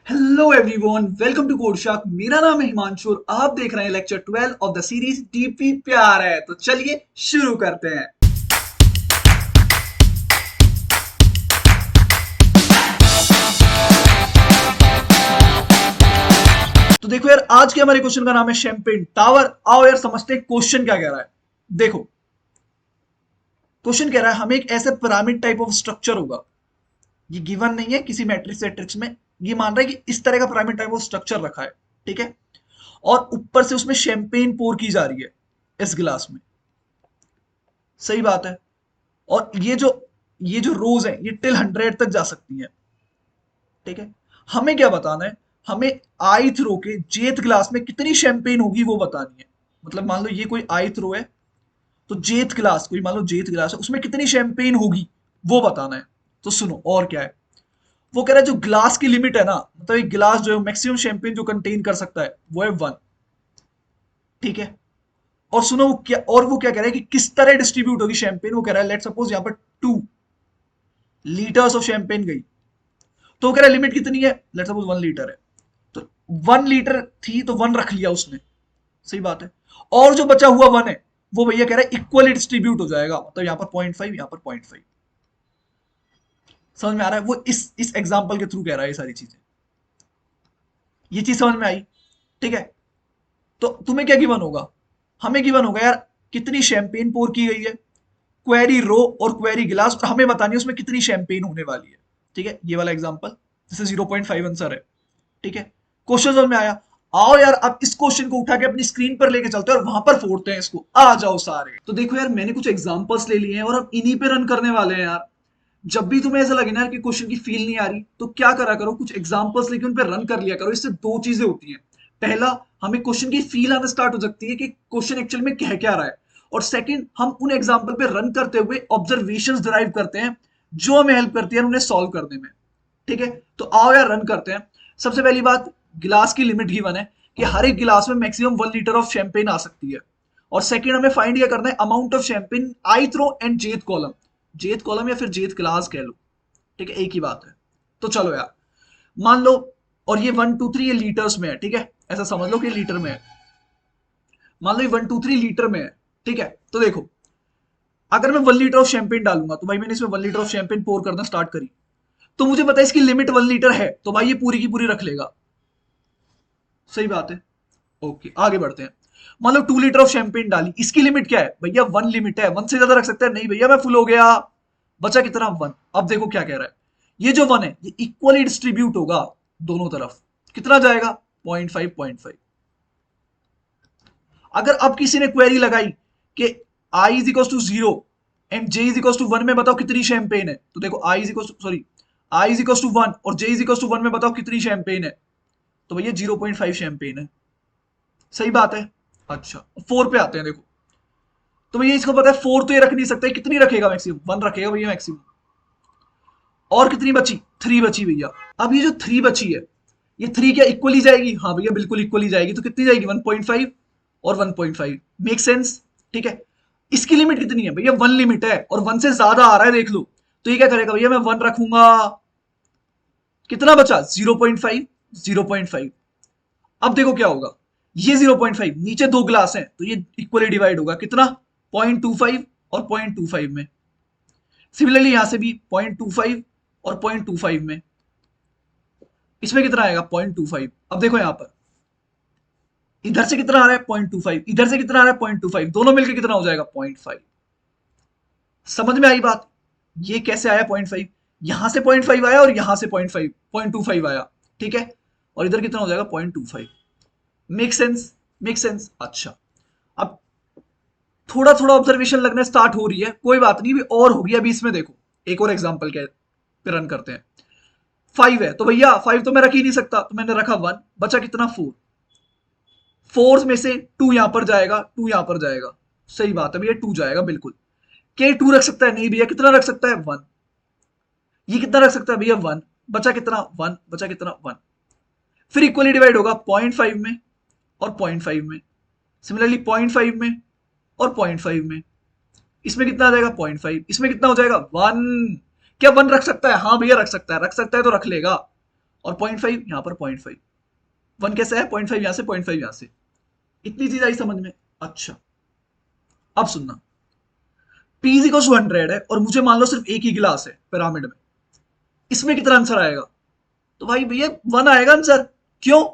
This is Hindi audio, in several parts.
Hello everyone, welcome to code shark. मेरा नाम है हिमांशु और आप देख रहे हैं lecture 12 of the series DP प्यार है। तो चलिए शुरू करते हैं। तो देखो यार, आज के हमारे क्वेश्चन का नाम है शैंपेन टावर। आओ यार समझते हैं क्वेश्चन क्या कह रहा है। देखो, क्वेश्चन कह रहा है हमें एक ऐसे पिरामिड टाइप ऑफ स्ट्रक्चर होगा। ये गिवन नहीं है किसी मैट्रिक्स मैट्रिक्स में। ये मान रहा है कि इस तरह का पिरामिड टाइप ऑफ स्ट्रक्चर रखा है, ठीक है। और ऊपर से उसमें शैंपेन पोर की जा रही है इस गिलास में। सही बात है। और ये जो रोज है ये टिल 100 तक जा सकती है, ठीक है। हमें क्या बताना है, हमें आईथ रो के जेथ ग्लास में कितनी शैंपेन होगी वो बतानी है। मतलब मान लो ये कोई आईथ रो है, तो जेथ ग्लास, कोई मान लो जेथ ग्लास है, उसमें कितनी शैंपेन होगी वो बताना है। तो सुनो और क्या है। वो कह रहा है जो ग्लास की लिमिट है ना, मतलब एक गिलास जो है मैक्सिमम शैंपेन जो कंटेन कर सकता है वो है 1, ठीक है। और सुनो वो क्या कह रहा है कि किस तरह डिस्ट्रीब्यूट होगी शैंपेन। वो कह रहा है लेट सपोज यहाँ पर 2 लीटर्स ऑफ शैंपेन गई, तो वो कह रहा है लिमिट कितनी है, लेट सपोज 1 लीटर है। तो 1 लीटर थी तो 1 रख लिया उसने। सही बात है। और जो बचा हुआ 1 है वो भैया कह रहा है इक्वली डिस्ट्रीब्यूट हो जाएगा। मतलब यहाँ पर 0.5, यहाँ पर 0.5। समझ में आ रहा है। वो इस एग्जाम्पल के थ्रू कह रहा है ये सारी चीजें। ये चीज समझ में आई, ठीक है। तो तुम्हें क्या गिवन होगा, हमें गिवन होगा यार कितनी शैंपेन पोर की गई है, क्वेरी रो और क्वेरी गिलास, और हमें बतानी है उसमें कितनी शैंपेन होने वाली है, ठीक है। ये वाला एग्जांपल जैसे 0.5 आंसर है, ठीक है। क्वेश्चन समझ में आया। आओ यार अब इस क्वेश्चन को उठा के अपनी स्क्रीन पर लेके चलते हैं और वहां पर फोड़ते हैं इसको। आ जाओ सारे। तो देखो यार, मैंने कुछ एग्जांपल्स ले लिए हैं और हम इन्हीं पे रन करने वाले हैं यार। जब भी तुम्हें ऐसा लगे ना यार कि क्वेश्चन की फील नहीं आ रही, तो क्या करा करो, कुछ एग्जांपल्स लेके उन पे रन कर लिया करो। इससे दो चीजें होती हैं। पहला, हमें क्वेश्चन की फील आना स्टार्ट हो सकती है कि क्वेश्चन एक्चुअल में कह क्या रहा है। और सेकंड, हम उन एग्जांपल पे रन करते हुए ऑब्जर्वेशंस डिराइव करते हैं जो हमें हेल्प करती है उन्हें सॉल्व करने में, ठीक है। तो आओ यार रन करते हैं। सबसे पहली बात, गिलास की लिमिट गिवन है कि हर एक गिलास में मैक्सिमम 1 लीटर ऑफ शैंपेन आ सकती है। और सेकंड, हमें फाइंड ये करना है amount of champagne i th row and jth column. Jth column या फिर जेथ क्लास कह लो, ठीक है, एक ही बात है। तो चलो यार, मान लो, और ये 1 2 3 ये लीटर्स में है, ठीक है। ऐसा समझ लो कि लीटर में है। मान लो ये 1 2 3 लीटर में है, ठीक है। तो देखो, अगर मैं 1 लीटर ऑफ शैंपेन डालूंगा तो भाई मैंने इसमें 1 लीटर ऑफ शैंपेन पोर करना स्टार्ट करी, तो मुझे पता है इसकी लिमिट 1 लीटर है, तो भाई ये पूरी की पूरी रख लेगा। सही बात है। ओके, आगे बढ़ते हैं। मान लो 2 लीटर ऑफ शैंपेन डाली, इसकी लिमिट क्या है भैया, 1 लिमिट है। 1 से ज्यादा रख सकता है नहीं भैया, मैं फुल हो गया। बचा कितना, 1। अब देखो क्या कह रहा है, ये जो 1 है ये इक्वली डिस्ट्रीब्यूट होगा दोनों तरफ। कितना जाएगा, 0.5 0.5। अगर अब किसी ने क्वेरी लगाई कि i is equal to 0 and j is equal to 1 में बताओ कितनी शैंपेन है, तो देखो i is equal to, sorry, i is equal to 1 और जे इज इक्वल टू 1 में बताओ कितनी शैंपेन है, तो भैया 0.5 शैंपेन है। सही बात है। अच्छा, 4 पे आते हैं। देखो, तो भैया इसको पता है 4 तो ये रख नहीं सकता, कितनी रखेगा मैक्सिमम, 1 रखेगा भैया मैक्सिमम। और कितनी बची, 3 बची भैया। अब ये जो 3 बची है, ये 3 क्या इक्वली जाएगी, हाँ भैया बिल्कुल इक्वली जाएगी। तो कितनी जाएगी, 1.5 और 1.5। मेक सेंस, ठीक है। इसकी लिमिट कितनी है भैया, 1 लिमिट है और 1 से ज्यादा आ रहा है, देख लो। तो ये क्या करेगा भैया, मैं 1 रखूंगा। कितना बचा, 0.5 0.5। अब देखो क्या होगा, ये 0.5, नीचे दो ग्लास हैं तो ये इक्वली डिवाइड होगा कितना, 0.25 और 0.25 में। सिमिलरली यहां से भी 0.25 और 0.25 में। इसमें कितना आएगा, 0.25। अब देखो यहां पर इधर से कितना आ रहा है, 0.25, इधर से कितना आ रहा है, 0.25, दोनों मिलकर कितना हो जाएगा, 0.5। समझ में आई बात। ये कैसे आया 0.5, यहां से 0.5 आया और यहां से 0.5 0.25 आया, ठीक है। और इधर कितना हो जाएगा, 0.25। Make sense, make sense. अच्छा, अब थोड़ा थोड़ा ऑब्जर्वेशन लगने स्टार्ट हो रही है, कोई बात नहीं, भी और होगी अभी इसमें। देखो, एक और एग्जांपल के पे रन करते हैं। 5 है तो भैया 5 तो मैं रख ही नहीं सकता, तो मैंने रखा 1, बचा कितना, 4। 4 में से 2 यहां पर जाएगा, 2 यहां पर जाएगा। सही बात है भैया, 2 जाएगा बिल्कुल। के 2 रख सकता है नहीं भैया, कितना रख सकता है, 1। ये कितना रख सकता है भैया, 1। बचा कितना, 1, बचा कितना, 1। फिर इक्वली डिवाइड होगा 0.5 में और 0.5 में। सिमिलरली 0.5 में और 0.5 में। इसमें कितना आ जाएगा, 0.5। इसमें कितना हो जाएगा, 1। क्या 1 रख सकता है, हाँ भैया रख सकता है, रख सकता है तो रख लेगा। और 0.5 यहां पर 0.5, 1 कैसे है, 0.5 यहां से 0.5 यहां से, इतनी चीज आई समझ में। अच्छा अब सुनना, P इज इक्वल टू 100 है और मुझे मान लो सिर्फ एक ही गिलास है पिरामिड में, इसमें कितना आंसर आएगा? तो भाई भैया 1 आएगा आंसर। क्यों?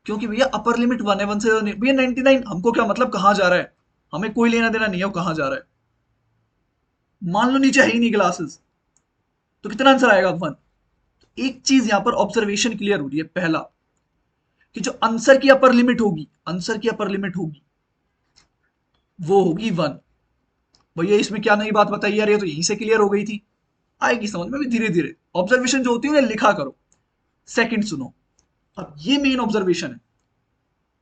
क्योंकि भैया अपर लिमिट 1 है, 1 से भैया 99, हमको क्या मतलब कहां जा रहा है, हमें कोई लेना देना नहीं है वो कहां जा रहा है। मान लो नीचे है ही नहीं ग्लासेस, तो कितना आंसर आएगा? 1। एक चीज यहां पर ऑब्जर्वेशन क्लियर हो रही है, पहला कि जो आंसर की अपर लिमिट होगी, आंसर की अपर लिमिट होगी वो होगी 1। भैया इसमें क्या नई बात बताई यार, ये तो यहीं से क्लियर हो गई थी, आएगी समझ में भी धीरे धीरे। ऑब्जर्वेशन जो होती है उन्हें लिखा करो। सेकंड सुनो, अब ये मेन ऑब्जर्वेशन है,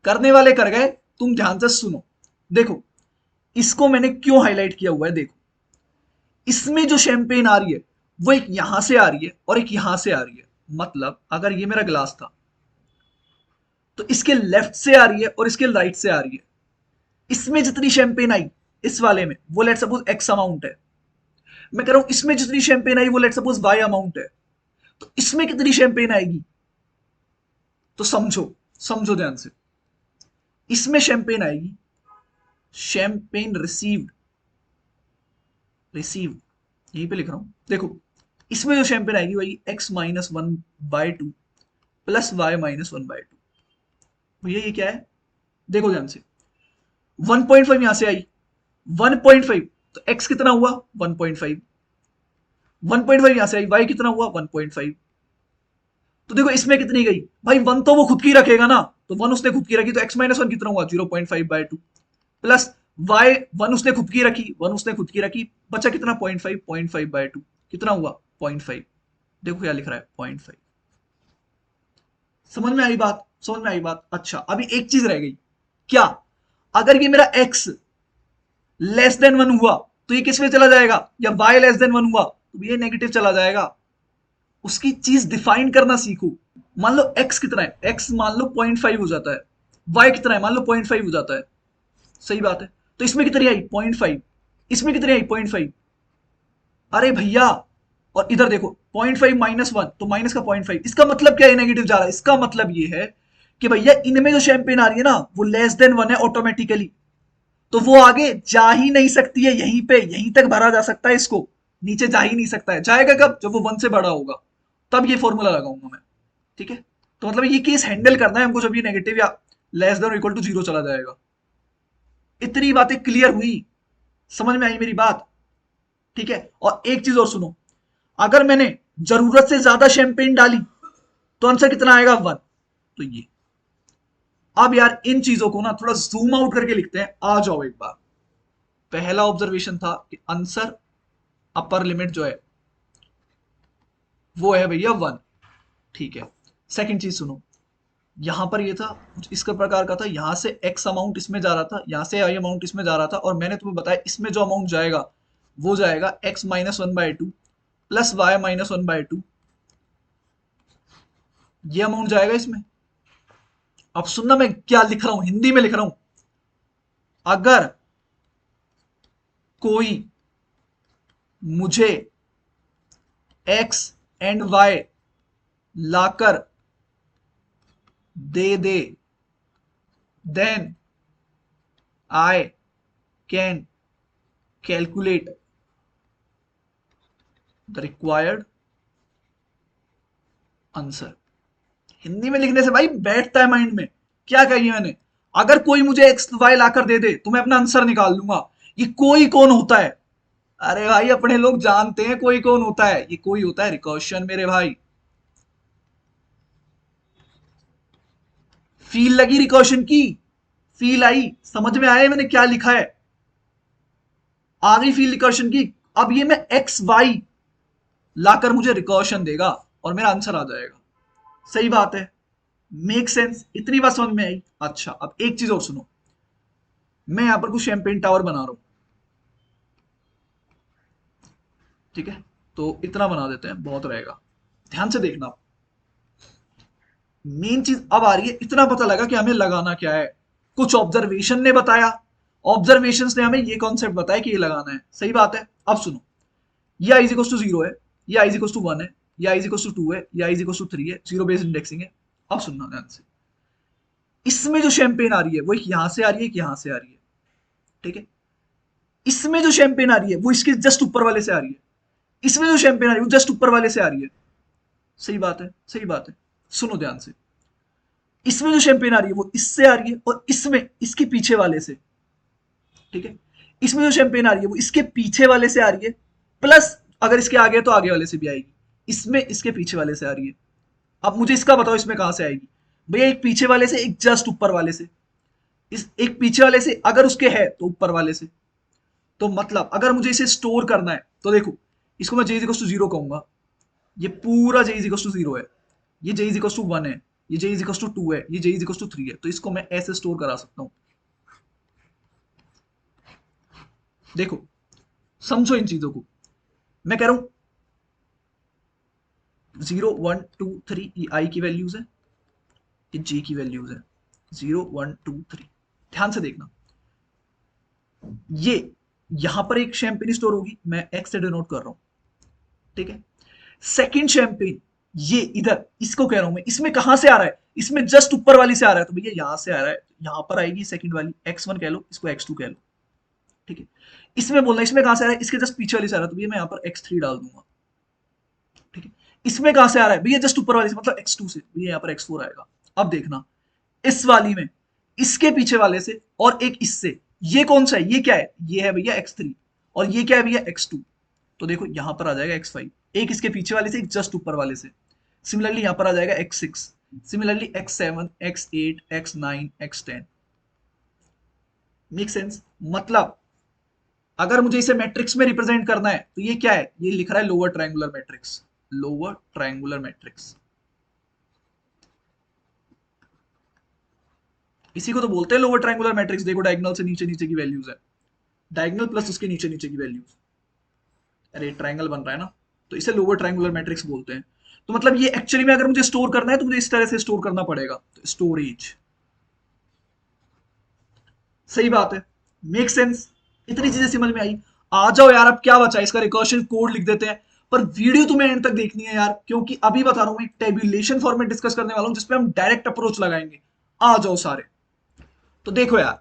करने वाले कर गए, तुम ध्यान से सुनो। देखो इसको मैंने क्यों हाईलाइट किया हुआ है, देखो इसमें जो शैंपेन आ रही है वो एक यहां से आ रही है और एक यहां से आ रही है। मतलब अगर ये मेरा ग्लास था तो इसके लेफ्ट से आ रही है और इसके राइट से आ रही है। इसमें जितनी शैंपेन आई इस वाले में वो लेट सपोज एक्स अमाउंट है, मैं कह रहा हूं इसमें जितनी शैंपेन आई वो लेट सपोज वाई अमाउंट है, तो इसमें कितनी शैंपेन आएगी? तो समझो, समझो ध्यान से, इसमें शैंपेन आएगी, शैंपेन रिसीव्ड, रिसीव्ड यहीं पे लिख रहा हूं, देखो इसमें जो शैंपेन आएगी वही x-1/2 प्लस y-1/2। भैया ये क्या है, देखो ध्यान से, 1.5 यहां से आई, 1.5 तो x कितना हुआ 1.5, 1.5 यहां से आई, y कितना हुआ 1.5। तो देखो इसमें कितनी गई भाई, 1 तो वो खुद की रखेगा ना, तो 1 उसने खुद की रखी, तो x-1 कितना हुआ 0.5/2 प्लस y 1 उसने खुद की रखी, 1 उसने खुद की रखी, बचा कितना 0.5/2 कितना हुआ 0.5। देखो क्या लिख रहा है 0.5। समझ में आई बात, समझ में आई बात। अच्छा अभी एक चीज रह गई, क्या अगर ये मेरा x लेस देन 1 हुआ तो ये किस में चला जाएगा, या y लेस देन 1 हुआ तो ये नेगेटिव चला जाएगा। उसकी चीज डिफाइन करना सीखो। मान लो x कितना है, x मान लो 0.5 हो जाता है, y कितना है मान लो 0.5 हो जाता है, सही बात है। तो इसमें कितनी आई 0.5, इसमें कितनी आई 0.5, अरे भैया और इधर देखो 0.5 -1 तो माइनस का 0.5, इसका मतलब क्या है नेगेटिव जा रहा है, इसका मतलब ये है कि भैया इनमें जो शैंपेन आ रही है ना वो लेस देन 1 है ऑटोमेटिकली, तो वो आगे जा ही नहीं सकती है, यहीं पे यहीं तक भरा जा सकता है इसको, नीचे जा ही नहीं सकता है। जाएगा कब, जब वो 1 से बड़ा होगा, तब ये फॉर्मूला लगाऊंगा मैं। ठीक है, तो मतलब ये केस हैंडल करना है हमको जब ये नेगेटिव या लेस देन इक्वल टू 0 चला जाएगा। इतनी बातें क्लियर हुई, समझ में आई मेरी बात? ठीक है, और एक चीज और सुनो, अगर मैंने जरूरत से ज्यादा शैंपेन डाली तो आंसर कितना आएगा 1। तो ये अब यार इन चीजों को ना थोड़ा जूम आउट करके लिखते हैं, आ जाओ एक बार। पहला ऑब्जर्वेशन था कि आंसर अपर लिमिट जो है वो है भैया 1। ठीक है, सेकंड चीज सुनो, यहां पर ये था कुछ इस प्रकार का था, यहां से x अमाउंट इसमें जा रहा था, यहां से y अमाउंट इसमें जा रहा था, और मैंने तुम्हें बताया इसमें जो अमाउंट जाएगा वो जाएगा x-1/2 प्लस y-1/2, ये अमाउंट जाएगा इसमें। अब सुनना मैं क्या लिख रहा हूं, हिंदी में लिख रहा हूं, अगर कोई मुझे x एंड y लाकर दे दे, then I can calculate the required answer. Hindi में लिखने से भाई बैठता है माइंड में। क्या कही मैंने, अगर कोई मुझे एक्स वाई लाकर दे दे तो मैं अपना आंसर निकाल लूंगा। ये कोई कौन होता है, अरे भाई अपने लोग जानते हैं कोई कौन होता है, ये कोई होता है रिकर्शन मेरे भाई। फील लगी रिकर्शन की, फील आई, समझ में आया मैंने क्या लिखा है, आ गई फील रिकर्शन की। अब ये मैं एक्स वाई लाकर मुझे रिकर्शन देगा और मेरा आंसर आ जाएगा। सही बात है, मेक सेंस, इतनी बात समझ में आई। अच्छा अब एक चीज और सुनो, मैं यहां पर कुछ शैंपेन टावर बना रहा हूं, ठीक है, तो इतना बना देते हैं बहुत रहेगा, ध्यान से देखना। मेन चीज अब आ रही है, इतना पता लगा कि हमें लगाना क्या है, कुछ ऑब्जर्वेशन ने बताया, ऑब्जर्वेशंस ने हमें ये कॉन्सेप्ट बताया कि ये लगाना है, सही बात है। अब सुनो, ये i इक्वल टू 0 है, ये i इक्वल टू 1 है, ये i इज इक्वल टू 2 है, ये i इज इक्वल टू 3 है, जीरो बेस्ड इंडेक्सिंग है। अब सुनना ध्यान से, इसमें जो शैंपेन आ रही है वो एक यहां से आ रही है, एक यहां से आ रही है, ठीक है। इसमें जो शैंपेन आ रही है वो इसके जस्ट ऊपर वाले से आ रही है, इसमें जो शैंपेन आ रही है वो जस्ट ऊपर वाले से आ रही है। सही बात है, सही बात है, सुनो ध्यान से। इसमें जो शैंपेन आ रही है वो इससे आ रही है, और इसमें इसके पीछे वाले से, ठीक है। इसमें जो शैंपेन आ रही है वो इसके पीछे वाले से आ रही है, प्लस अगर इसके आगे है तो आगे वाले से भी आएगी, इसमें इसके पीछे वाले से आ रही है। अब मुझे इसका बताओ इसमें कहां से आएगी। भैया एक पीछे वाले से, एक जस्ट ऊपर वाले से। इस एक पीछे वाले से अगर उसके है तो ऊपर वाले से। तो मतलब अगर मुझे इसे स्टोर करना है तो देखो, इसको मैं j इज इक्वल टू 0 कहूंगा, ये पूरा j इज इक्वल टू 0 है, ये j इज इक्वल टू 1 है, ये j इज इक्वल टू 2 है, ये j इज इक्वल टू 3 है, तो इसको मैं ऐसे स्टोर करा सकता हूं। देखो समझो इन चीजों को, मैं कह रहा हूं 0 1 2 3 ये i की वैल्यूज है, ये j की वैल्यूज है, 0 1 2 3। ध्यान से देखना, ये यहां पर एक शैंपेन स्टोर होगी, मैं x से डिनोट कर रहा हूं, ठीक है। सेकंड शैंपेन ये इधर, इसको कह रहा हूं मैं, इसमें कहां से आ रहा है, इसमें जस्ट ऊपर वाली से आ रहा है, तो भैया यहां से आ रहा है, यहां पर आएगी सेकंड वाली, x1 कह लो, इसको x2 कह लो, ठीक है। इसमें बोलना इसमें कहां से आ रहा है, इसके जस्ट पीछे वाली से आ रहा है, तो भैया मैं यहां पर x3 डाल दूंगा, ठीक है। इसमें कहां से आ रहा है भैया, जस्ट ऊपर वाली से, मतलब x2 से, भैया यहां पर x4 आएगा। अब देखना इस वाली में इसके पीछे वाले से और एक इससे, ये कौन सा है, ये क्या है, ये है भैया x3, और ये क्या है भैया x2, तो देखो यहां पर आ जाएगा x5, एक इसके पीछे वाले से, एक जस्ट ऊपर वाले से। सिमिलरली यहां पर आ जाएगा x6, similarly x7 x8 x9 x10। Make sense. मतलब अगर मुझे इसे मैट्रिक्स में रिप्रेजेंट करना है तो ये क्या है, ये लिख रहा है lower triangular matrix, lower triangular matrix. इसी को तो बोलते हैं लोअर ट्रायंगुलर मैट्रिक्स। देखो डायगोनल से नीचे नीचे की वैल्यूज है, डायगोनल प्लस उसके नीचे नीचे की वैल्यूज। अरे ट्रायंगल बन रहा है ना, तो इसे लोअर ट्रायंगुलर मैट्रिक्स बोलते हैं। तो मतलब ये एक्चुअली में अगर मुझे स्टोर करना है तो मुझे इस तरह से स्टोर करना पड़ेगा, तो स्टोरेज। सही बात है, मेक सेंस। इतनी चीजें समझ में आई। आ जाओ यार, अब क्या बचा, इसका रिकर्शन कोड लिख देते हैं। पर वीडियो तुम्हें एंड तक देखनी है यार, क्योंकि अभी बता रहा हूं मैं एक टेबुलेशन फॉर्मेट डिस्कस करने वाला हूं जिसपे हम डायरेक्ट अप्रोच लगाएंगे। आ जाओ सारे। तो देखो यार,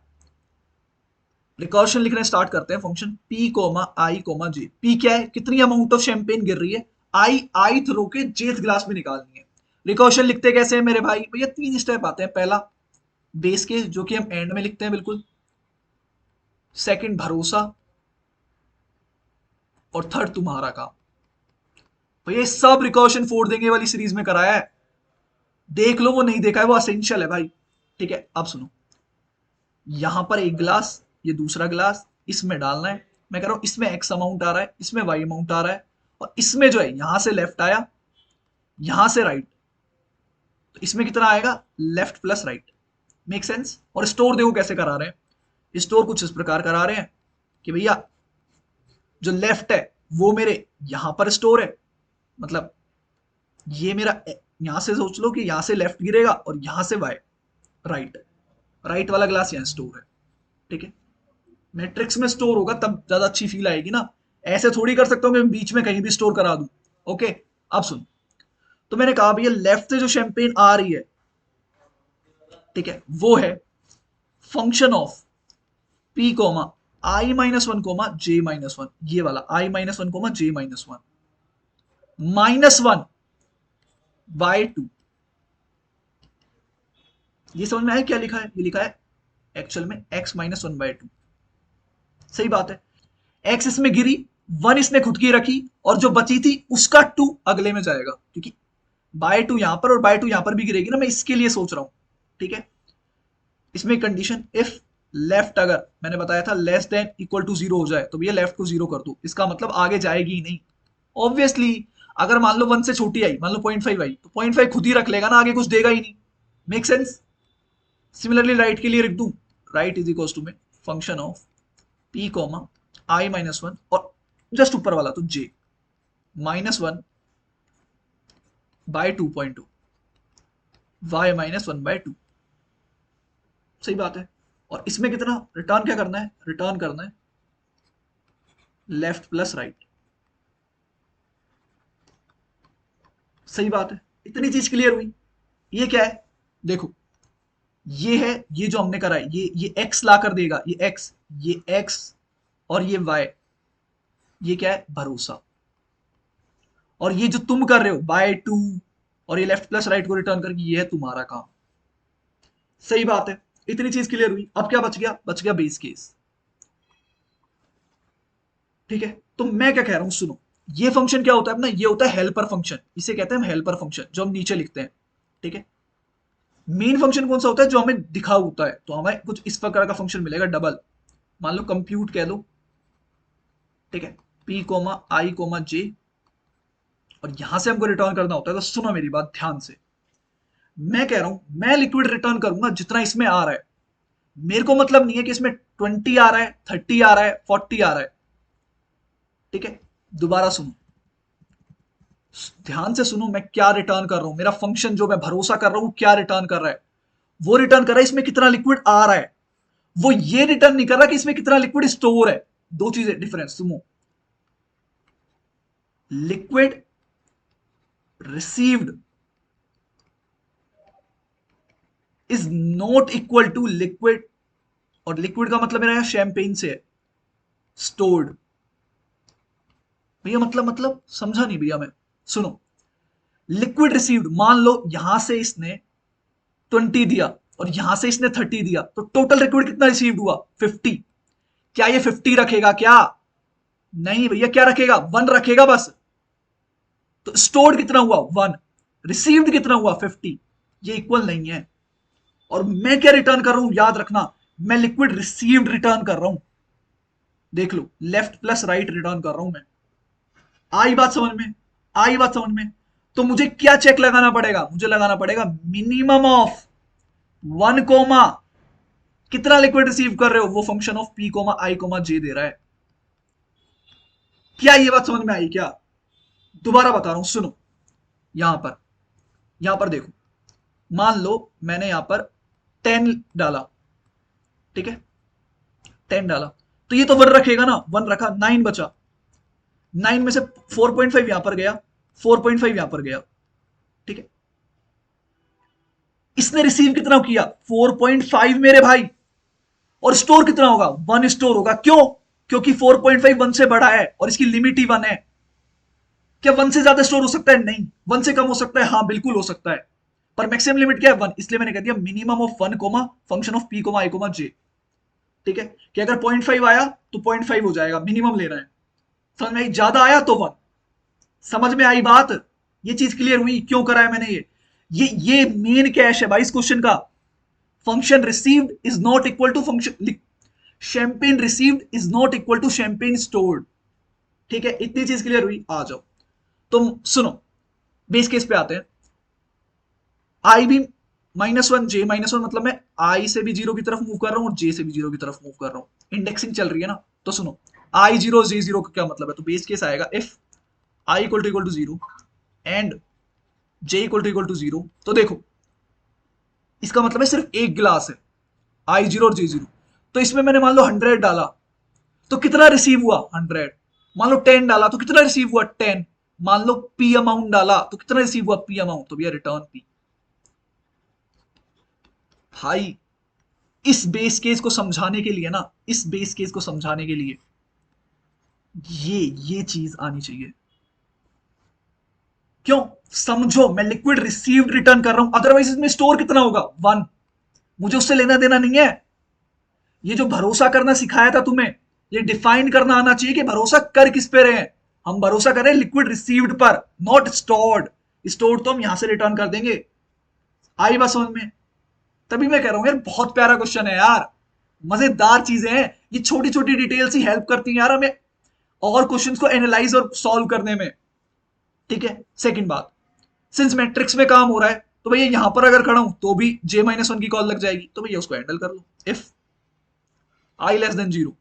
रिकर्शन लिखना स्टार्ट करते हैं। Function p comma i comma j. p क्या है, कितनी अमाउंट ऑफ शैंपेन गिर रही है, आई रो के जेथ ग्लास में निकालनी है। रिकर्शन लिखते कैसे हैं मेरे भाई, भैया तीन स्टेप आते हैं। पहला बेस केस, जो कि हम एंड में लिखते हैं बिल्कुल। सेकंड भरोसा, और थर्ड तुम्हारा काम। भैया सब रिकर्शन फोड़ देंगे वाली सीरीज में कराया है, देख लो, वो नहीं देखा है वो असेंशियल है भाई। ठीक है, अब सुनो, यहां पर एक ग्लास, ये दूसरा ग्लास, इसमें डालना है। मैं कह रहा हूं इसमें एक्स अमाउंट आ रहा है, इसमें वाई अमाउंट आ रहा है, और इसमें जो है यहां से लेफ्ट आया, यहां से राइट, तो इसमें कितना आएगा, left plus right. Make sense. और स्टोर देखो कैसे करा रहे हैं, स्टोर कुछ इस प्रकार करा रहे हैं कि भैया जो लेफ्ट है वो मेरे यहां पर स्टोर है, मतलब ये मेरा यहां से सोच लो कि यहां से लेफ्ट गिरेगा और यहां से वाई राइट, राइट वाला ग्लास यहां स्टोर है। ठीक है, मैट्रिक्स में स्टोर होगा तब ज्यादा अच्छी फील आएगी ना, ऐसे थोड़ी कर सकता हूँ कि बीच में कहीं भी स्टोर करा दूं। ओके, अब सुन, तो मैंने कहा भैया लेफ्ट से जो शैंपेन आ रही है, ठीक है, वो है function of p comma i minus one comma j minus one, ये वाला i minus one comma j minus one, minus one by two. ये समझ में आया क्या लिखा है, ये लिखा है एक्चुअल में x minus one by to. सही बात है, x इसमें गिरी, वन इसने खुद की रखी, और जो बची थी उसका टू अगले में जाएगा, क्योंकि बाय टू यहां पर और बाय टू यहां पर भी गिरेगी ना, मैं इसके लिए सोच रहा हूं। ठीक है, इसमें कंडीशन इफ लेफ्ट, अगर मैंने बताया था less than equal to zero हो जाए तो भैया लेफ्ट को जीरो कर दो, इसका मतलब आगे जाएगी ही नहीं ऑब्वियसली। अगर मान लो वन से छोटी आई, मान लो 0.5 आई, तो 0.5 खुद ही रख लेगा ना, आगे कुछ देगा ही नहीं। Make sense. सिमिलरली राइट के लिए लिख दूं, राइट इज इक्वल टू में function of p comma i minus one, और जस्ट ऊपर वाला तो j minus one bye 2.2 y minus one by to. सही बात है। और इसमें कितना रिटर्न, क्या करना है, रिटर्न करना है लेफ्ट प्लस राइट। सही बात है, इतनी चीज क्लियर हुई। ये क्या है, देखो, ये है, ये जो हमने करा है, ये x ला कर देगा, ये x और ये y, ये क्या है, भरोसा। और ये जो तुम कर रहे हो बाय टू, और ये लेफ्ट प्लस राइट को रिटर्न करके, ये है तुम्हारा काम। सही बात है, इतनी चीज क्लियर हुई। अब क्या बच गया, बच गया बेस केस। ठीक है, तो मैं क्या कह रहा हूं, सुनो, ये फंक्शन क्या होता है अपना, ये होता है हेल्पर फंक्शन, इसे कहते हैं हम हेल्पर फंक्शन, जो हम नीचे लिखते हैं। ठीक है, मेन फंक्शन कौन सा होता है, जो हमें दिखा होता है, तो हमें कुछ इस प्रकार का फंक्शन मिलेगा, डबल, मान लो कंप्यूट कह लो। ठीक है, p कोमा आई कोमा जे, और यहां से हमको रिटर्न करना होता है। तो सुनो मेरी बात ध्यान से, मैं कह रहा हूं मैं लिक्विड रिटर्न करूंगा जितना इसमें आ रहा है। मेरे को मतलब नहीं है कि इसमें 20 आ रहा है, 30 आ रहा है, 40 आ रहा है। ठीक है, दोबारा सुनो, ध्यान से सुनो, मैं क्या रिटर्न कर रहा हूं, मेरा फंक्शन जो मैं भरोसा कर रहा हूं क्या रिटर्न कर रहा है, वो रिटर्न कर रहा है इसमें कितना लिक्विड आ रहा है। वो ये रिटर्न नहीं कर रहा कि इसमें कितना लिक्विड स्टोर है। दो चीजें डिफरेंस, सुनो, liquid received is not equal to liquid, और लिक्विड का मतलब मेरा यहां शैंपेन से है, स्टोर्ड। भैया मतलब समझा नहीं भैया मैं, सुनो, लिक्विड रिसीव्ड, मान लो यहां से इसने 20 दिया और यहां से इसने 30 दिया, तो टोटल लिक्विड कितना रिसीव्ड हुआ, 50। क्या ये 50 रखेगा क्या, नहीं भैया, क्या रखेगा, 1 रखेगा बस। तो स्टोर्ड कितना हुआ, 1, रिसीव्ड कितना हुआ, 50। ये इक्वल नहीं है। और मैं क्या रिटर्न कर रहा हूं, याद रखना, मैं लिक्विड रिसीव्ड रिटर्न कर रहा हूं। देख लो, लेफ्ट प्लस राइट रिटर्न कर रहा हूं मैं। आई बात समझ में, आई बात समझ में। तो मुझे क्या चेक लगाना पड़ेगा, मुझे लगाना पड़ेगा मिनिमम ऑफ 1 कोमा कितना लिक्विड रिसीव कर रहे हो, वो function of p comma i comma j दे रहा है। क्या ये बात समझ में आई क्या, दोबारा बता रहा हूं, सुनो, यहां पर, यहां पर देखो, मान लो मैंने यहां पर 10 डाला। ठीक है, 10 डाला, तो ये तो 1 रखेगा ना, 1 रखा, 9 बचा। 9 में से 4.5 यहां पर गया, 4.5 यहां पर गया। ठीक है, इसने रिसीव कितना किया, 4.5 मेरे भाई। और स्टोर कितना होगा, 1 स्टोर होगा, क्यों, क्योंकि 4.5 1 से बड़ा है और इसकी लिमिट ही 1 है। क्या 1 से ज्यादा स्टोर हो सकता है, नहीं। 1 से कम हो सकता है, हाँ बिल्कुल हो सकता है, पर मैक्सिमम लिमिट क्या है, 1, इसलिए मैंने कह दिया minimum of 1 comma function of p comma i comma j. ठीक है, कि अगर 0.5 आया तो 0.5 हो जाएगा, मिनिमम लेना है। समझ में आई, ज्यादा आया तो 1। समझ में आई बात, ये चीज क्लियर हुई क्यों करा है मैंने ये मेन कैश है भाई इस क्वेश्चन का। Function received is not equal to function champagne received is not equal to champagne stored. ठीक है, इतनी चीज क्लियर हुई, आ जाओ तुम सुनो, बेस केस पे आते हैं। आई भी -1 जे -1, मतलब मैं आई से भी जीरो की तरफ मूव कर रहा हूं और जे से भी जीरो की तरफ मूव कर रहा हूं, इंडेक्सिंग चल रही है ना। तो सुनो, आई जीरो जे जीरो का क्या मतलब है, तो बेस केस आएगा if i equal to zero and j equal to zero. तो देखो, इसका मतलब है सिर्फ एक गिलास है, आई जीरो और जे जीरो। तो इसमें मैंने मान लो 100 डाला, तो कितना रिसीव हुआ, 100। मान लो 10 डाला तो कितना रिसीव हुआ, 10। मान लो पी अमाउंट डाला तो कितना रिसीव हुआ, पी अमाउंट, तो भैया रिटर्न पी। भाई इस बेस केस को समझाने के लिए ना, इस बेस केस को समझाने के लिए ये चीज आनी चाहिए। क्यों, समझो, मैं लिक्विड रिसीव्ड रिटर्न कर रहा हूं, अदरवाइज इसमें स्टोर कितना होगा, 1। मुझे उससे लेना देना नहीं है। ये जो भरोसा करना सिखाया था तुम्हें, ये डिफाइन करना आना चाहिए कि भरोसा कर किस पे रहे हैं। हम भरोसा कर रहे हैं लिक्विड रिसीव्ड पर, नॉट स्टोर्ड। स्टोर्ड तो हम यहां से रिटर्न कर देंगे। आई बात समझ में, तभी मैं कह रहा हूं यार, बहुत प्यारा क्वेश्चन है यार, मजेदार चीजें हैं, ये छोटी छोटी डिटेल्स ही हेल्प करती हैं यार हमें और क्वेश्चंस को एनालाइज और सॉल्व करने में। ठीक है, सेकंड बात, सिंस मैट्रिक्स में काम हो रहा है, तो भैया यहां पर अगर खड़ा हूं तो भी j-1 की कॉल लग जाएगी, तो भैया उसको हैंडल कर लो। If i less than zero,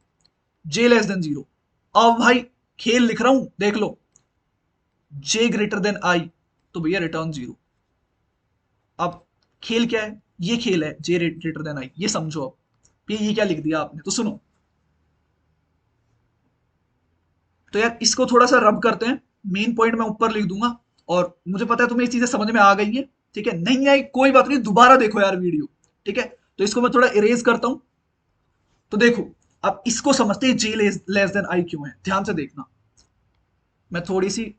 j less than zero, अब भाई खेल लिख रहा हूं, देख लो, जे ग्रेटर देन आई, तो भैया रिटर्न जीरो। अब खेल क्या है, ये खेल है जे ग्रेटर देन आई, ये समझो। अब ये क्या लिख दिया आपने, तो सुनो, तो यार इसको थोड़ा सा रब करते हैं, मेन पॉइंट मैं ऊपर लिख दूंगा, और मुझे पता है तुम्हें ये चीजें समझ में आ गई है, ठीक है। नहीं आई कोई बात नहीं, दोबारा देखो यार वीडियो, ठीक है। तो इसको मैं थोड़ा इरेज करता हूं। तो देखो, अब इसको समझते हैं जे लेस देन आई क्यों है, ध्यान से देखना। मैं थोड़ी सी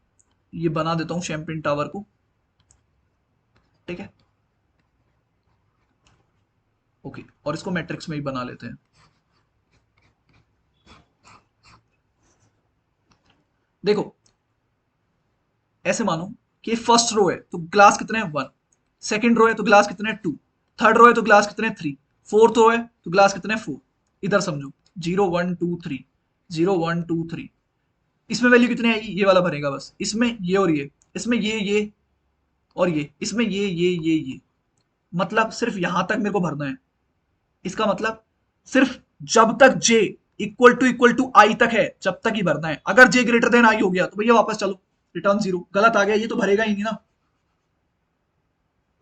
ये बना देता हूं शैम्पेन टावर को, ठीक है। ओके, और इसको मैट्रिक्स में ही बना लेते हैं। देखो, ऐसे मानो कि फर्स्ट रो है तो ग्लास कितने हैं 1, सेकंड रो है तो ग्लास कितने हैं 2, थर्ड रो है तो ग्लास कितने हैं 3, फोर्थ रो है तो ग्लास कितने हैं 4। इधर समझो 0 1 2 3, 0 1 2 3। इसमें वैल्यू कितनी आएगी, ये वाला भरेगा बस, इसमें ये और ये, इसमें ये और ये, इसमें ये। मतलब सिर्फ यहां तक मेरे को भरना है। इसका मतलब सिर्फ जब तक j इक्वल टू आई तक है, जब तक ही भरना है। अगर j ग्रेटर देन आई हो गया तो भैया वापस चलो, रिटर्न 0। गलत आ गया ये तो भरेगा ही नहीं ना,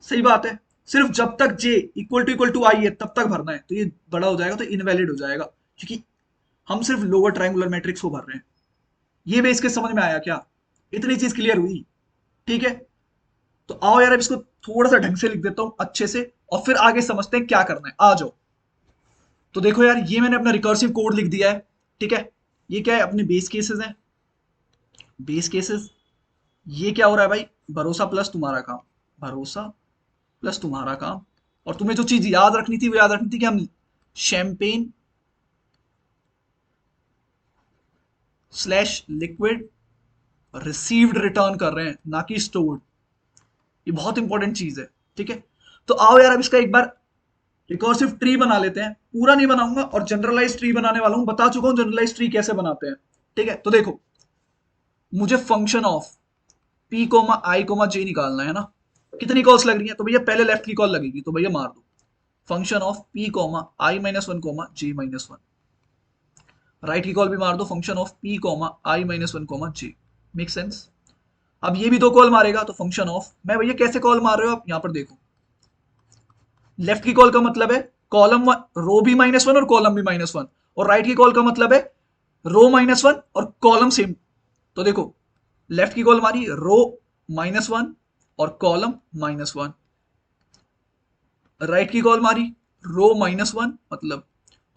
सही बात है। सिर्फ जब तक j इक्वल टू आई है तब तक भरना है, तो ये बड़ा हो जाएगा तो इनवैलिड हो जाएगा, क्योंकि हम सिर्फ लोअर ट्रायंगुलर मैट्रिक्स को भर रहे हैं। ये बेस के समझ में आया क्या, इतनी चीज क्लियर हुई, ठीक है। तो आओ यार अब इसको थोड़ा सा ढंग से लिख देता हूं अच्छे से, और फिर आगे समझते हैं क्या करना है, आ जाओ। तो देखो यार, ये मैंने अपना रिकर्सिव कोड लिख दिया है, ठीक है। ये क्या है, अपने बेस केसेस हैं, बेस केसेस। ये क्या हो रहा है भाई, भरोसा प्लस तुम्हारा काम, भरोसा प्लस तुम्हारा काम। और तुम्हें जो चीज याद रखनी थी वो याद रखनी थी कि हम champagne slash liquid received return कर रहे हैं, ना कि स्टोर्ड। ये बहुत इंपॉर्टेंट चीज है, ठीक है। तो आओ यार अब इसका एक बार रिकर्सिव ट्री बना लेते हैं। पूरा नहीं बनाऊंगा और जनरलाइज ट्री बनाने वाला हूं, बता चुका हूं जनरलाइज ट्री कैसे बनाते हैं, ठीक है। तो देखो, मुझे function of p comma i comma j निकालना है ना। कितनी कॉल्स लग रही है, तो भैया पहले लेफ्ट की कॉल लगेगी, तो भैया मार दो function of p comma i minus one comma j minus one. Right की कॉल भी मार दो function of p comma i minus one comma J. Make sense. अब ये भी दो कॉल मारेगा तो फंक्शन ऑफ, मैं भैया कैसे कॉल मार रहे हो आप यहां पर देखो, लेफ्ट की कॉल का मतलब है कॉलम रो भी माइनस वन और कॉलम भी माइनस वन, और राइट की कॉल का मतलब है रो माइनस वन और कॉलम सेम। तो देखो, लेफ्ट की कॉल मारी रो माइनस वन और कॉलम माइनस वन, राइट की कॉल मारी रो माइनस वन मतलब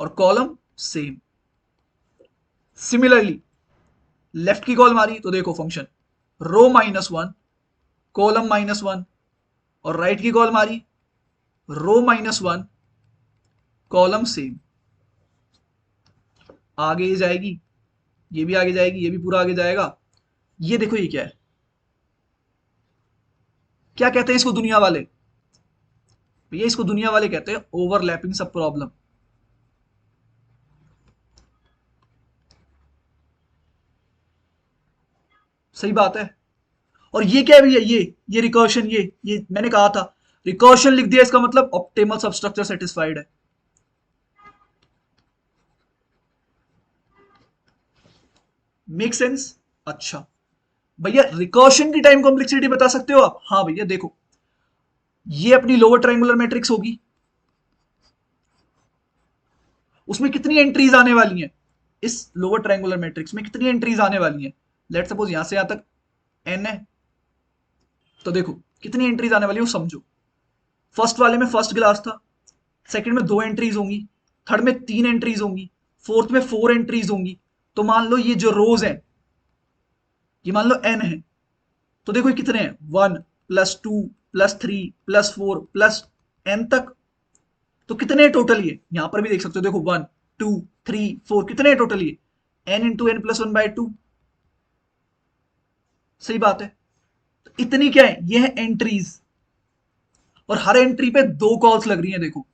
और कॉलम सेम। सिमिलरली लेफ्ट की कॉल मारी तो देखो function row minus one column minus one, और राइट की कॉल मारी row minus one column same. आगे ये जाएगी, ये भी आगे जाएगी, ये भी पूरा आगे जाएगा। ये देखो ये क्या है, क्या कहते हैं इसको दुनिया वाले, भैया इसको दुनिया वाले कहते हैं ओवरलैपिंग सब प्रॉब्लम। सही बात है। और ये क्या है भैया, ये रिकर्शन, ये मैंने कहा था रिकर्शन लिख दिया, इसका मतलब ऑप्टिमल सबस्ट्रक्चर सेटिस्फाइड है। Make sense. अच्छा भैया, रिकर्शन की टाइम कॉम्प्लेक्सिटी बता सकते हो आप, हाँ भैया देखो, ये अपनी लोअर ट्रायंगुलर मैट्रिक्स होगी, उसमें कितनी एंट्रीज आने वाली हैं, इस लोअर ट्रायंगुलर मैट्रिक्स में कितनी एंट्रीज आने वाली हैं। लेट सपोज यहां से यहां तक n है, तो देखो कितनी एंट्रीज आने वाली है वो समझो। फर्स्ट वाले में फर्स्ट ग्लास था, सेकंड में दो एंट्रीज होंगी, थर्ड में तीन एंट्रीज होंगी, फोर्थ में फोर एंट्रीज होंगी। तो मान लो ये जो रोज हैं, ये मान लो n है, तो देखो ये कितने हैं 1 plus 2 plus 3 plus 4 plus n तक। तो कितने हैं टोटल, ये यहां पर भी देख सकते हो, देखो 1 2 3 4, कितने हैं टोटल ये n into n plus one by two. सही बात है। तो इतनी क्या है, ये है एंट्रीज, और हर एंट्री पे दो कॉल्स लग रही हैं देखो।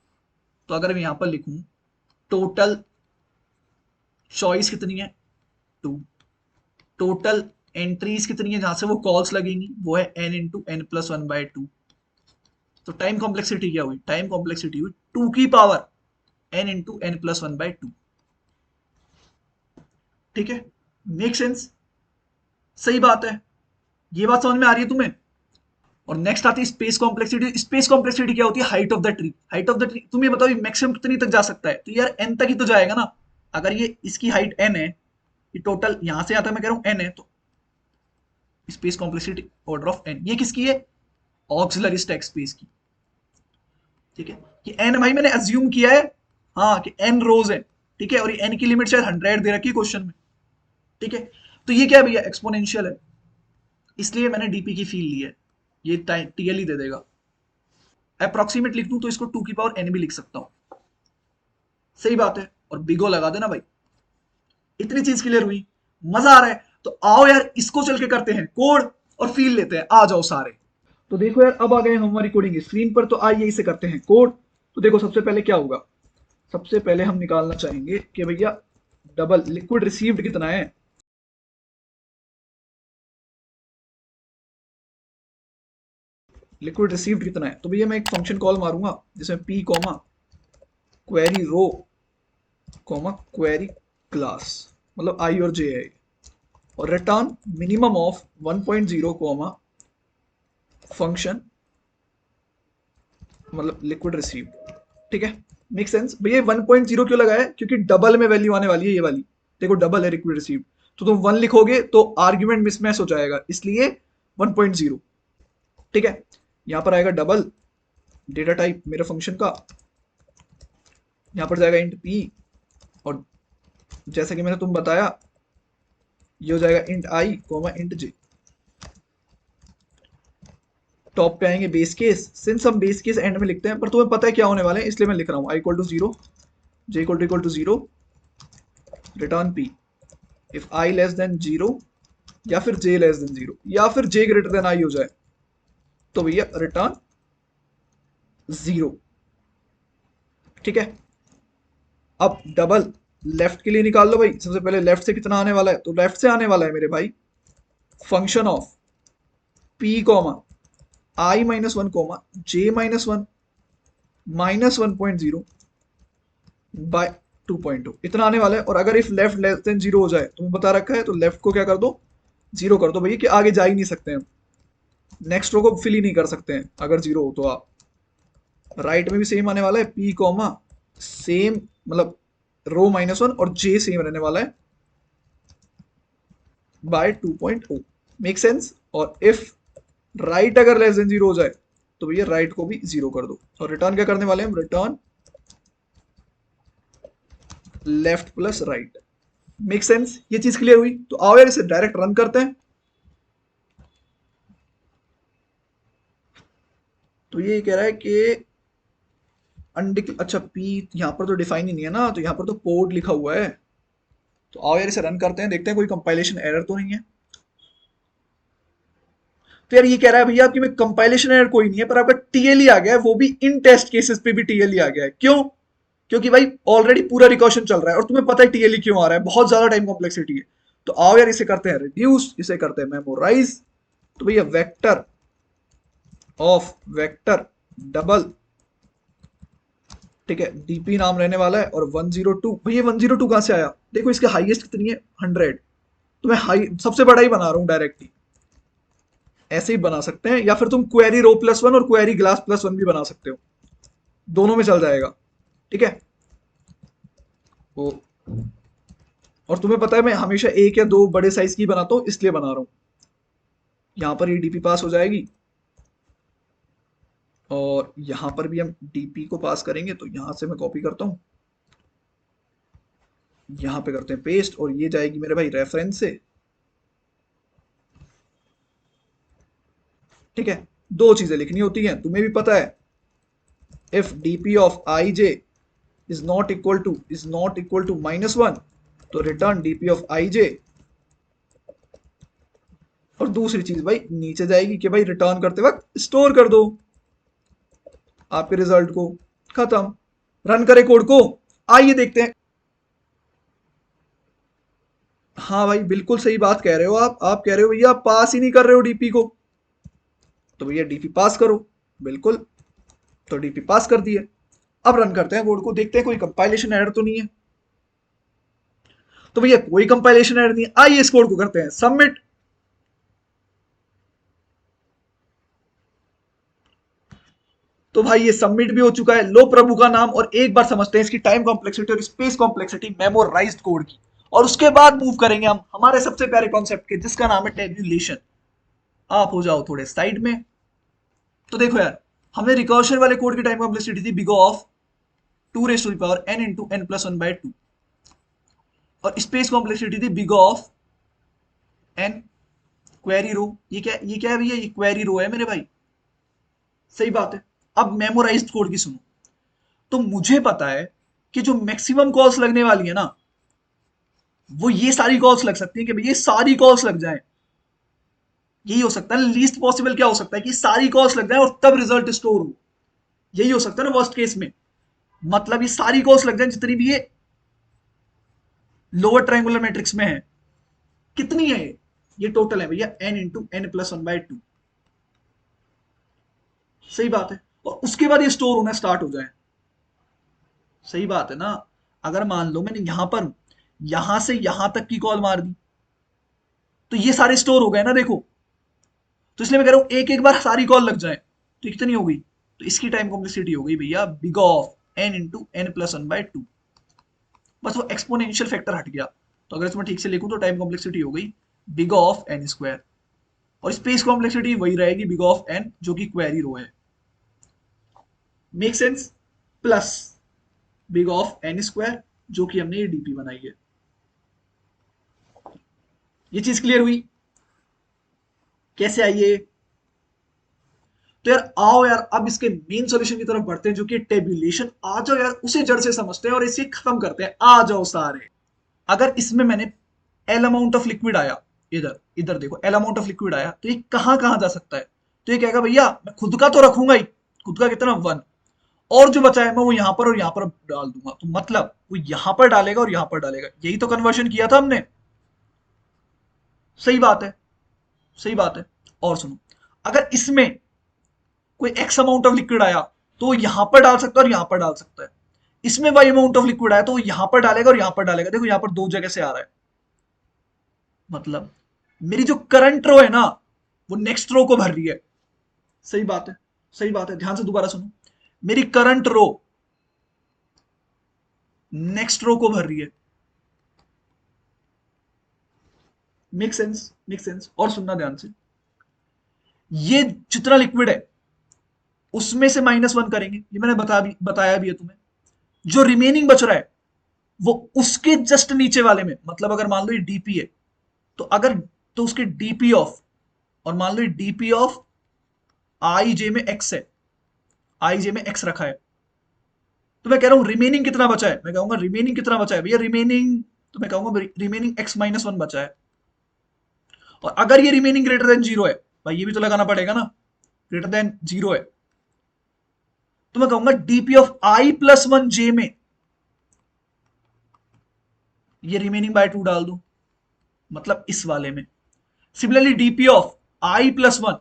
तो अगर मैं यहां पर लिखूं टोटल चॉइस कितनी है 2, टोटल एंट्रीज कितनी है जहां से वो कॉल्स लगेंगी वो है n into n plus one by two. तो टाइम कॉम्प्लेक्सिटी क्या हुई, टाइम कॉम्प्लेक्सिटी हुई 2 की power n into n plus one by two. ठीक है, मेक सेंस। सही बात है, ये बात समझ में आ रही है तुम्हें। और नेक्स्ट आती है स्पेस कॉम्प्लेक्सिटी। स्पेस कॉम्प्लेक्सिटी क्या होती है, height of the tree. Height of the tree तुम ये बताओ ये मैक्सिमम कितनी तक जा सकता है, तो यार n तक ही तो जाएगा ना। अगर ये इसकी हाइट n है, ये टोटल यहां से यहां तक मैं कह रहा हूं n है, तो space complexity order of n। ये किसकी है? ऑक्सिलरी स्टैक स्पेस की। ठीक है, कि n भाई मैंने अज्यूम किया है हाँ कि n रोज है। ठीक है, और ये n की लिमिट शायद 100 दे रखी है क्वेश्चन में। ठीक है, तो ये क्या है भैया? एक्सपोनेंशियल है, इसलिए मैंने डीपी की फील ली है। ये टीएल ही दे देगा। अप्रोक्सीमेट लिख दूं तो इसको 2 की पावर n भी लिख सकता हूं। सही बात है, और बिगो लगा देना भाई। इतनी चीज क्लियर हुई, मजा आ रहा है। तो आओ यार इसको चल के करते हैं कोड और फील लेते हैं। आ जाओ सारे। तो देखो यार, अब आ गए हम हमारी कोडिंग स्क्रीन पर। तो आइए इसे करते हैं कोड। तो देखो सबसे पहले क्या होगा, सबसे पहले हम निकालना चाहेंगे कि भैया डबल लिक्विड रिसीव्ड कितना है। लिक्विड रिसीव्ड कितना है, तो भैया मैं एक फंक्शन कॉल मारूंगा जिसमें P comma query row comma query class, मतलब आई और जे है, और return minimum of 1.0 comma function मतलब लिक्विड रिसीव्ड। ठीक है, मेक सेंस भैया। 1.0 क्यों लगाया है? क्योंकि डबल में वैल्यू आने वाली है, ये वाली देखो डबल है लिक्विड रिसीव्ड। तो तुम 1 लिखोगे तो आर्ग्यूमेंट मिसमैच हो जाएगा, इसलिए 1.0। ठीक है, यहां पर आएगा डबल डेटा टाइप मेरे फंक्शन का, यहां पर जाएगा इंट पी, और जैसा कि मैंने तुम बताया ये हो जाएगा इंट आई कोमा इंट जे। टॉप पे आएंगे बेस केस, सिंस हम बेस केस एंड में लिखते हैं, पर तुम्हें पता है क्या होने वाले हैं, इसलिए मैं लिख रहा हूं i equal to 0, j equal to 0, return p if i less than 0 या फिर जे लेस देन 0 या फिर जे ग्रेटर देन आई हो जाए तो भैया रिटर्न 0। ठीक है, अब डबल लेफ्ट के लिए निकाल लो भाई। सबसे पहले लेफ्ट से कितना आने वाला है, तो लेफ्ट से आने वाला है मेरे भाई function of p comma i minus one comma j minus one minus 1.0 by 2.2, इतना आने वाला है। और अगर इफ लेफ्ट लेस देन 0 हो जाए, तुम्हें बता रखा है, तो लेफ्ट को क्या कर दो, 0 कर दो भैया, कि आगे जा ही नहीं सकते हैं, नेक्स्ट रो को फिल ही नहीं कर सकते हैं अगर 0 हो तो। आप राइट में भी सेम आने वाला है, पी कॉमा सेम मतलब रो -1 और जे सेम रहने वाला है बाय 2.0। Make sense. और इफ राइट अगर लेस देन 0 हो जाए तो भैया राइट को भी 0 कर दो। और रिटर्न क्या करने वाले हैं हम, return left plus right. Make sense, ये चीज क्लियर हुई। तो आओ यार इसे डायरेक्ट रन करते हैं। तो ये कह रहा है कि अच्छा पी यहाँ पर तो डिफाइन ही नहीं है ना, तो यहाँ पर तो कोड लिखा हुआ है। तो आओ यार इसे रन करते हैं, देखते हैं कोई कंपाइलेशन एरर तो नहीं है। तो यार ये कह रहा है भैया आपकी में कंपाइलेशन एरर कोई नहीं है, पर आपका टीएलई आ गया है, वो भी इन टेस्ट केसेस पे भी टीएलई आ गया है। क्यों? क्योंकि भाई ऑलरेडी पूरा रिकॉर्शन चल रहा है और तुम्हें पता है टीएलई क्यों आ रहा है, बहुत ज्यादा टाइम कॉम्प्लेक्सिटी है। तो आओ यार इसे करते हैं रिड्यूस, इसे करते हैं मेमोराइज। तो भैया वेक्टर ऑफ वेक्टर डबल, ठीक है, डीपी नाम रहने वाला है, और 102। भैया 102 कहां से आया? देखो इसके हाईएस्ट कितनी है, 100। तो मैं हाई सबसे बड़ा ही बना रहा हूं डायरेक्टली, ऐसे ही बना सकते हैं, या फिर तुम क्वेरी रो +1 और क्वेरी ग्लास +1 भी बना सकते हो, दोनों में चल जाएगा। ठीक है, वो और तुम्हें पता है मैं हमेशा एक या दो बड़े साइज की बनाता हूं, इसलिए बना रहा हूं। यहां पर ये डीपी पास हो जाएगी, और यहां पर भी हम डीपी को पास करेंगे। तो यहां से मैं कॉपी करता हूं, यहां पे करते हैं पेस्ट, और ये जाएगी मेरे भाई रेफरेंस से। ठीक है, दो चीजें लिखनी होती हैं, तुम्हें भी पता है। If DP of i j is not equal to -1, तो return DP of i j. और दूसरी चीज भाई नीचे जाएगी कि भाई रिटर्न करते वक्त स्टोर कर दो आपके रिजल्ट को। खत्म। रन करें कोड को, आइए देखते हैं। हाँ भाई बिल्कुल सही बात कह रहे हो आप कह रहे हो भैया आप पास ही नहीं कर रहे हो डीपी को, तो भैया डीपी पास करो। बिल्कुल, तो डीपी पास कर दिए। अब रन करते हैं कोड को, देखते हैं कोई कंपाइलेशन एरर तो नहीं है। तो भैया कोई कंपाइलेशन एरर नहीं है। आइए इस कोड को करते हैं सबमिट। तो भाई ये सबमिट भी हो चुका है। लो प्रभु का नाम, और एक बार समझते हैं इसकी टाइम कॉम्प्लेक्सिटी और स्पेस कॉम्प्लेक्सिटी मेमोराइज्ड कोड की, और उसके बाद मूव करेंगे हम हमारे सबसे प्यारे कॉन्सेप्ट के, जिसका नाम है टेबुलेशन। आप हो जाओ थोड़े साइड में। तो देखो यार, हमने रिकर्शन वाले कोड की टाइम कॉम्प्लेक्सिटी थी big of 2 raised to the power n into n+1/2, और स्पेस कॉम्प्लेक्सिटी थी बिग ऑफ n क्वेरी रो। ये क्या है भैया, ये क्वेरी रो है मेरे भाई। सही बात है। अब मेमोराइज्ड कोड की सुनो। तो मुझे पता है कि जो मैक्सिमम कॉल्स लगने वाली है ना, वो ये सारी कॉल्स लग सकती है कि भैया ये सारी कॉल्स लग जाए। यही हो सकता है। लीस्ट पॉसिबल क्या हो सकता है कि सारी कॉल्स लग जाए और तब रिजल्ट स्टोर हो। यही हो सकता है ना वर्स्ट केस में। मतलब ये सारी कॉल्स लग जाए जितनी भी ये लोअर ट्रायंगुलर मैट्रिक्स में है। कितनी है ये टोटल है भैया n into n+1/2। सही बात है। और उसके बाद ये स्टोर होना स्टार्ट हो जाए। सही बात है ना। अगर मान लो मैंने यहां से यहां तक की कॉल मार दी, तो ये सारे स्टोर हो गए ना देखो। तो इसलिए मैं कह रहा हूं एक एक बार सारी कॉल लग जाए तो कितनी हो गई। तो इसकी टाइम कॉम्प्लेक्सिटी हो गई भैया big of n into n+1/2। बस वो एक्सपोनेंशियल फैक्टर हट गया। तो अगर इसमें ठीक से लिखूं तो टाइम कॉम्प्लेक्सिटी हो गई बिग ऑफ n²। और स्पेस कॉम्प्लेक्सिटी वही रहेगी बिग ऑफ n, जो कि क्वेरी रो है। Make sense. Plus big of n², जो कि हमने ये डीपी बनाई है। ये चीज क्लियर हुई कैसे आई है। तो यार आओ यार, अब इसके मेन सॉल्यूशन की तरफ बढ़ते हैं, जो कि टेबुलेशन। आ जाओ यार, उसे जड़ से समझते हैं और इसे खत्म करते हैं। आ जाओ सारे। अगर इसमें मैंने एल अमाउंट ऑफ लिक्विड आया, इधर इधर देखो एल अमाउंट ऑफ लिक्विड आया, तो ये कहां कहां जा सकता है। तो ये कहेगा भैया मैं खुद का तो रखूंगा ही, खुद का कितना 1, और जो बचा है मैं वो यहां पर और यहां पर डाल दूंगा। तो मतलब वो यहां पर डालेगा और यहां पर डालेगा। यही तो कन्वर्शन किया था हमने। सही बात है। सही बात है। और सुनो, अगर इसमें कोई एक्स अमाउंट ऑफ लिक्विड आया, तो वो यहां पर डाल सकता है और यहां पर डाल सकता है। इसमें वाई अमाउंट ऑफ लिक्विड आया, तो वो यहां पर डालेगा और यहां पर डालेगा। देखो यहां पर दो जगह से आ रहा है। मतलब मेरी जो करंट रो है ना, वो नेक्स्ट रो को भर रही है। सही बात है। सही बात है। ध्यान से दोबारा सुनो। मेरी करंट रो नेक्स्ट रो को भर रही है। Make sense. Make sense. और सुनना ध्यान से। ये जितना लिक्विड है उसमें से -1 करेंगे, ये मैंने बताया भी है तुम्हें। जो रिमेनिंग बच रहा है वो उसके जस्ट नीचे वाले में, मतलब अगर मान लो ये डीपी है, तो अगर तो उसके डीपी ऑफ, और मान लो ये डीपी ऑफ आई जे में एक्स है, आई जे में एक्स रखा है। तो मैं कह रहा हूं रिमेनिंग कितना बचा है। मैं कहूंगा रिमेनिंग कितना बचा है भैया, रिमेनिंग, तो मैं कहूंगा रिमेनिंग x-1 बचा है। और अगर ये रिमेनिंग ग्रेटर देन 0 है, भाई ये भी तो लगाना पड़ेगा ना, ग्रेटर देन 0 है, तो मैं कहूंगा डीपी ऑफ i+1 जे में ये रिमेनिंग बाय 2 डाल दो, मतलब इस वाले में। सिमिलरली डीपी ऑफ i+1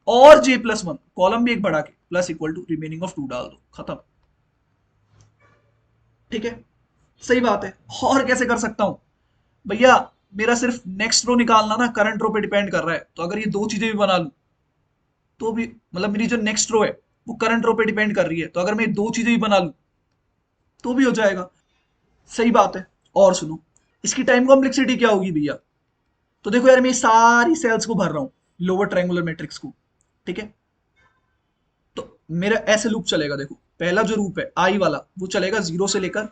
और j+1, कॉलम भी एक बढ़ा के, plus equal to remaining of 2 डाल दो, खत्म। ठीक है। सही बात है। और कैसे कर सकता हूं भैया, मेरा सिर्फ नेक्स्ट रो निकालना ना करंट रो पे डिपेंड कर रहा है। तो अगर ये दो चीजें भी बना लूं तो भी, मतलब मेरी जो नेक्स्ट रो है वो करंट रो पे डिपेंड कर रही है, तो अगर मैं दो चीजें भी बना लूं तो भी हो जाएगा। सही बात है। और सुनो, इसकी टाइम कॉम्प्लेक्सिटी क्या होगी भैया। तो देखो यार, मैं सारी सेल्स को भर रहा हूँ, लोअर ट्रायंगुलर मैट्रिक्स को। ठीक है। तो मेरा ऐसे लूप चलेगा। देखो पहला जो लूप है आई वाला, वो चलेगा 0 से लेकर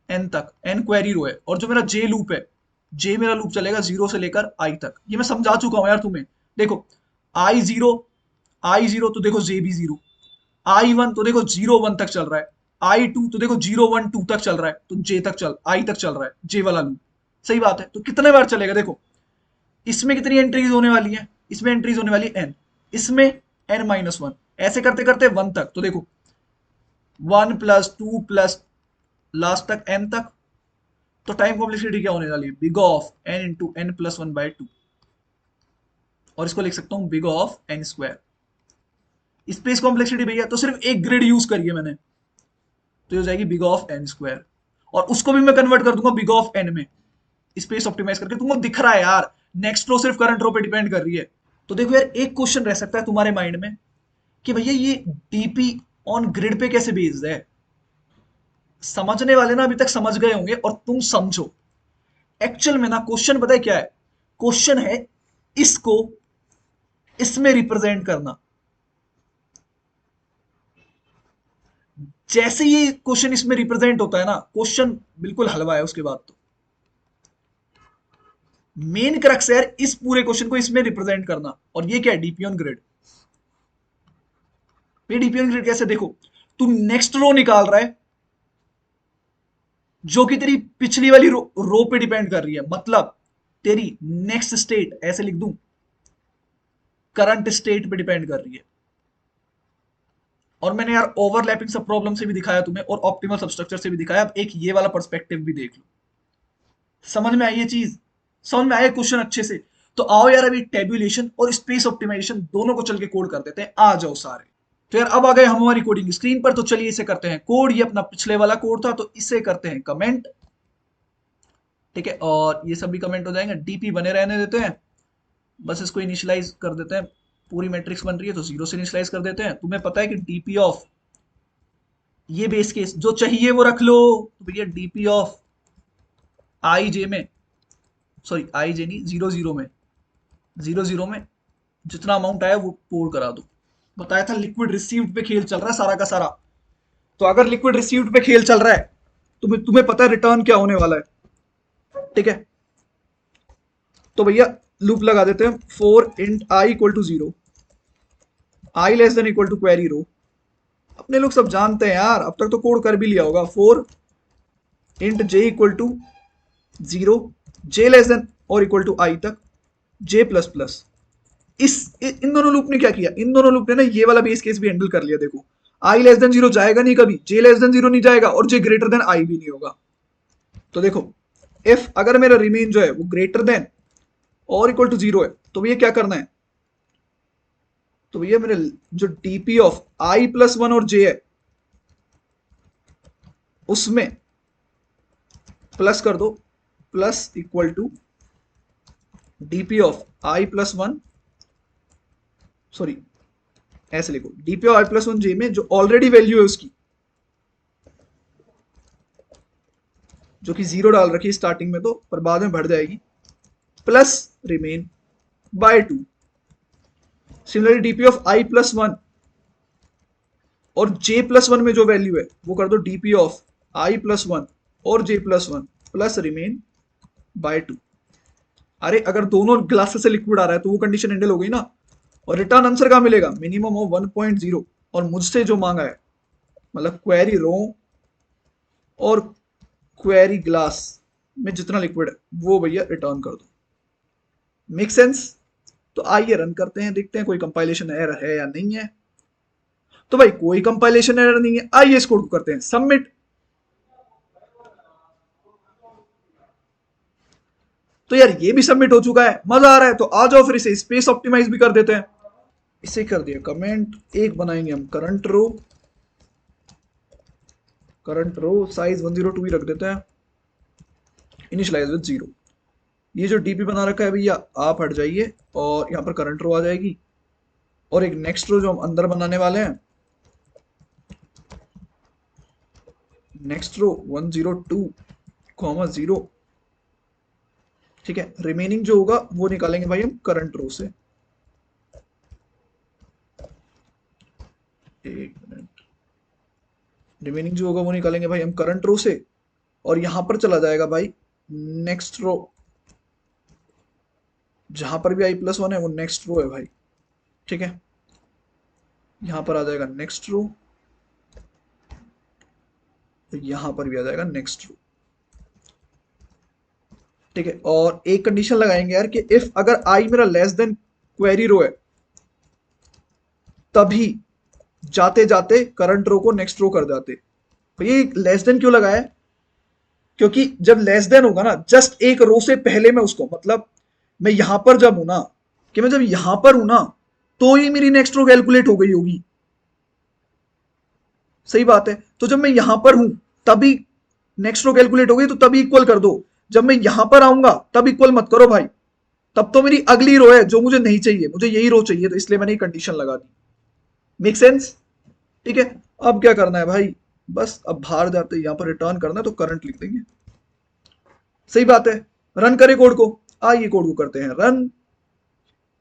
एन तक, एन क्वेरी रो है। और जो मेरा जे लूप है, जे मेरा लूप चलेगा 0 से लेकर आई तक। ये मैं समझा चुका हूं यार तुम्हें। देखो आई 0, आई 0 तो देखो जे भी 0, आई 1 तो देखो 0 1 तक चल रहा है, आई 2 तो देखो 0 1 2 तक चल रहा है, तो जे तक चल आई तक चल रहा है जे वाला लूप। सही बात है। तो कितने बार चलेगा देखो, इसमें कितनी एंट्रीज होने वाली है, इसमें एंट्रीज होने वाली है n, इसमें n-1, ऐसे करते करते 1 तक। तो देखो 1+2 प्लस लास्ट तक n तक। तो टाइम कॉम्प्लेक्सिटी क्या होने वाली है, big of n into n+1/2। और इसको लिख सकता हूं big of n²। Space complexity भैया तो सिर्फ एक ग्रिड यूज करिए मैंने, तो ये हो जाएगी बिग ऑफ n²। और उसको भी मैं कन्वर्ट कर दूंगा बिग ऑफ n में, स्पेस ऑप्टिमाइज करके। तुमको दिख रहा है यार, नेक्स्ट रो सिर्फ करंट रो पे डिपेंड कर रही है। तो देखो यार, एक क्वेश्चन रह सकता है तुम्हारे माइंड में कि भैया ये डीपी ऑन ग्रिड पे कैसे बेस्ड है। समझने वाले ना अभी तक समझ गए होंगे, और तुम समझो। एक्चुअल में ना क्वेश्चन पता है क्या है। क्वेश्चन है इसको इसमें रिप्रेजेंट करना। जैसे ये क्वेश्चन इसमें रिप्रेजेंट होता है ना, क्वेश्चन बिल्कुल हलवा है उसके बाद। तो मेन क्रक्स है यार इस पूरे क्वेश्चन को इसमें रिप्रेजेंट करना। और ये क्या है, डीपी ऑन ग्रिड। ये डीपी ऑन ग्रिड कैसे, देखो तू नेक्स्ट रो निकाल रहा है जो कि तेरी पिछली वाली रो पे डिपेंड कर रही है, मतलब तेरी नेक्स्ट स्टेट, ऐसे लिख दूं, करंट स्टेट पे डिपेंड कर रही है। और मैंने यार ओवरलैपिंग सब प्रॉब्लम से भी दिखाया तुम्हें और ऑप्टिमल सबस्ट्रक्चर से भी दिखाया। अब एक ये वाला पर्सपेक्टिव भी देख लो। समझ में आई ये चीज, समझ में आया क्वेश्चन अच्छे से। तो आओ यार अभी टेब्यूलेशन और स्पेस ऑप्टिमाइजेशन दोनों को चल के कोड कर देते हैं, आ जाओ सारे। तो यार अब आ गए हम हमारी कोडिंग स्क्रीन पर। तो चलिए इसे करते हैं कोड। ये अपना पिछले वाला कोड था, तो इसे करते हैं कमेंट। ठीक है, और ये सब भी कमेंट हो जाएंगे, डीपी बने रहने देते हैं। बस इसको इनिशियलाइज कर देते हैं। पूरी मैट्रिक्स बन रही है तो 0 से इनिशियलाइज कर देते हैं। तुम्हें पता है कि डीपी ऑफ ये बेस केस जो चाहिए वो रख लो। तो भैया डीपी ऑफ आई जे में, सॉरी आई जे नहीं, 0 0 में, 0 0 में जितना अमाउंट आया वो पोर करा दो। बताया था लिक्विड रिसीव्ड पे खेल चल रहा है सारा का सारा। तो अगर लिक्विड रिसीव्ड पे खेल चल रहा है तो तुम्हें पता है रिटर्न क्या होने वाला है। ठीक है, तो भैया लूप लगा देते हैं, for int i equal to 0, i less than equal to query row. अपने लोग सब जानते हैं यार, अब तक तो कोड कर भी लिया होगा। For int j equal to 0, j less than और इक्वल टू आई तक, जे प्लस प्लस। इन दोनों लूप ने क्या किया, इन दोनों लूप ने ना ये वाला बेस केस भी हैंडल कर लिया। देखो आई लेस देन 0 जाएगा नहीं कभी, जे लेस देन 0 नहीं जाएगा, और जे ग्रेटर देन आई भी नहीं होगा। तो देखो इफ अगर मेरा रिमेन जो है वो ग्रेटर देन और इक्वल टू 0 है, तो भैया क्या करना है, तो भैया मेरे जो डीपी ऑफ आई प्लस 1 और जे है उसमें प्लस कर दो, plus equal to DP of i plus 1, sorry ऐसे लिखो, DP of i plus 1 j में जो ऑलरेडी वैल्यू है उसकी, जो कि 0 डाल रखी है स्टार्टिंग में तो, पर बाद में बढ़ जाएगी, plus remain by 2। Similarly DP of i plus 1 और जे प्लस 1 में जो वैल्यू है वो कर दो डीपी ऑफ आई प्लस 1 और जे प्लस 1 प्लस रिमेन बाय 2। अरे अगर दोनों ग्लासेस से लिक्विड आ रहा है तो वो कंडीशन हैंडल हो गई ना। और रिटर्न आंसर कहां मिलेगा, मिनिमम ऑफ 1.0, और मुझसे जो मांगा है मतलब क्वेरी रो और क्वेरी ग्लास में जितना लिक्विड है वो भैया रिटर्न कर दो। Make sense. तो आइए रन करते हैं, देखते हैं कोई कंपाइलेशन एरर है या नहीं है। तो भाई कोई कंपाइलेशन एरर नहीं है। आइए इस कोड को करते हैं सबमिट। तो यार ये भी सबमिट हो चुका है, मजा आ रहा है। तो आ जाओ फिर इसे स्पेस ऑप्टिमाइज भी कर देते हैं। इसे कर दिया कमेंट, एक बनाएंगे हम करंट रो, करंट रो साइज 102 ही रख देते हैं, इनिशियलाइज विद 0। ये जो डीपी बना रखा है भैया आप हट जाइए, और यहाँ पर करंट रो आ जाएगी। और एक नेक्स्ट रो जो हम अंदर बनाने वाले हैं, नेक्स्ट रो 102,0। ठीक है, रिमेनिंग जो होगा वो निकालेंगे भाई हम करंट रो से। एक मिनट, रिमेनिंग जो होगा वो निकालेंगे भाई हम करंट रो से। और यहां पर चला जाएगा भाई नेक्स्ट रो, जहां पर भी आई प्लस 1 है वो नेक्स्ट रो है भाई। ठीक है, यहां पर आ जाएगा नेक्स्ट रो, तो यहां पर भी आ जाएगा नेक्स्ट रो। ठीक है, और एक कंडीशन लगाएंगे यार कि इफ अगर आई मेरा लेस देन क्वेरी रो है तभी जाते जाते करंट रो को नेक्स्ट रो कर जाते। तो ये लेस देन क्यों लगाया है, क्योंकि जब लेस देन होगा ना जस्ट एक रो से पहले मैं उसको, मतलब मैं यहां पर जब हूं ना, कि मैं जब यहां पर हूं ना तो ही मेरी नेक्स्ट रो कैलकुलेट हो गई होगी। सही बात है, तो जब मैं यहां पर हूं तभी नेक्स्ट रो कैलकुलेट हो गई, तो तभी इक्वल कर दो। जब मैं यहां पर आऊंगा तब इक्वल मत करो भाई, तब तो मेरी अगली रो है जो मुझे नहीं चाहिए, मुझे यही रो चाहिए, तो इसलिए मैंने ये कंडीशन लगा दी। Make sense. ठीक है, अब क्या करना है भाई, बस अब बाहर जाते यहां पर रिटर्न करना है तो करंट लिख देंगे। सही बात है, रन करें कोड को। आइए कोड को करते हैं रन।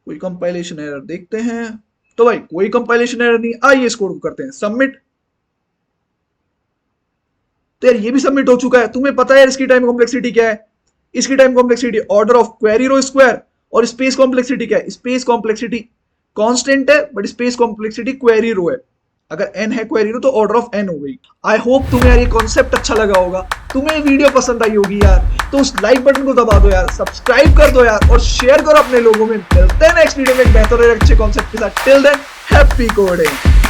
कोई कंपाइलेशन एरर देखते हैं। तो भाई कोई कंपाइलेशन एरर नहीं, आइए इस कोड को करते हैं सबमिट। तो यार ये भी सबमिट हो चुका है। तुम्हें पता है यार इसकी टाइम कॉम्प्लेक्सिटी क्या है? इसकी time complexity order of query row square, और स्पेस कॉम्प्लेक्सिटी क्या है? स्पेस कॉम्प्लेक्सिटी कांस्टेंट है but space complexity query row है। अगर n है क्वेरी रो तो ऑर्डर ऑफ n हो गई। आई होप तुम्हें यार ये कॉन्सेप्ट अच्छा लगा होगा, तुम्हें ये वीडियो पसंद आई होगी यार। तो उस लाइक बटन को दबा दो यार, सब्सक्राइब कर दो यार, और शेयर करो अपने लोगों में। मिलते हैं नेक्स्ट वीडियो में एक बेहतर और अच्छे कॉन्सेप्ट के साथ। Till than happy coding.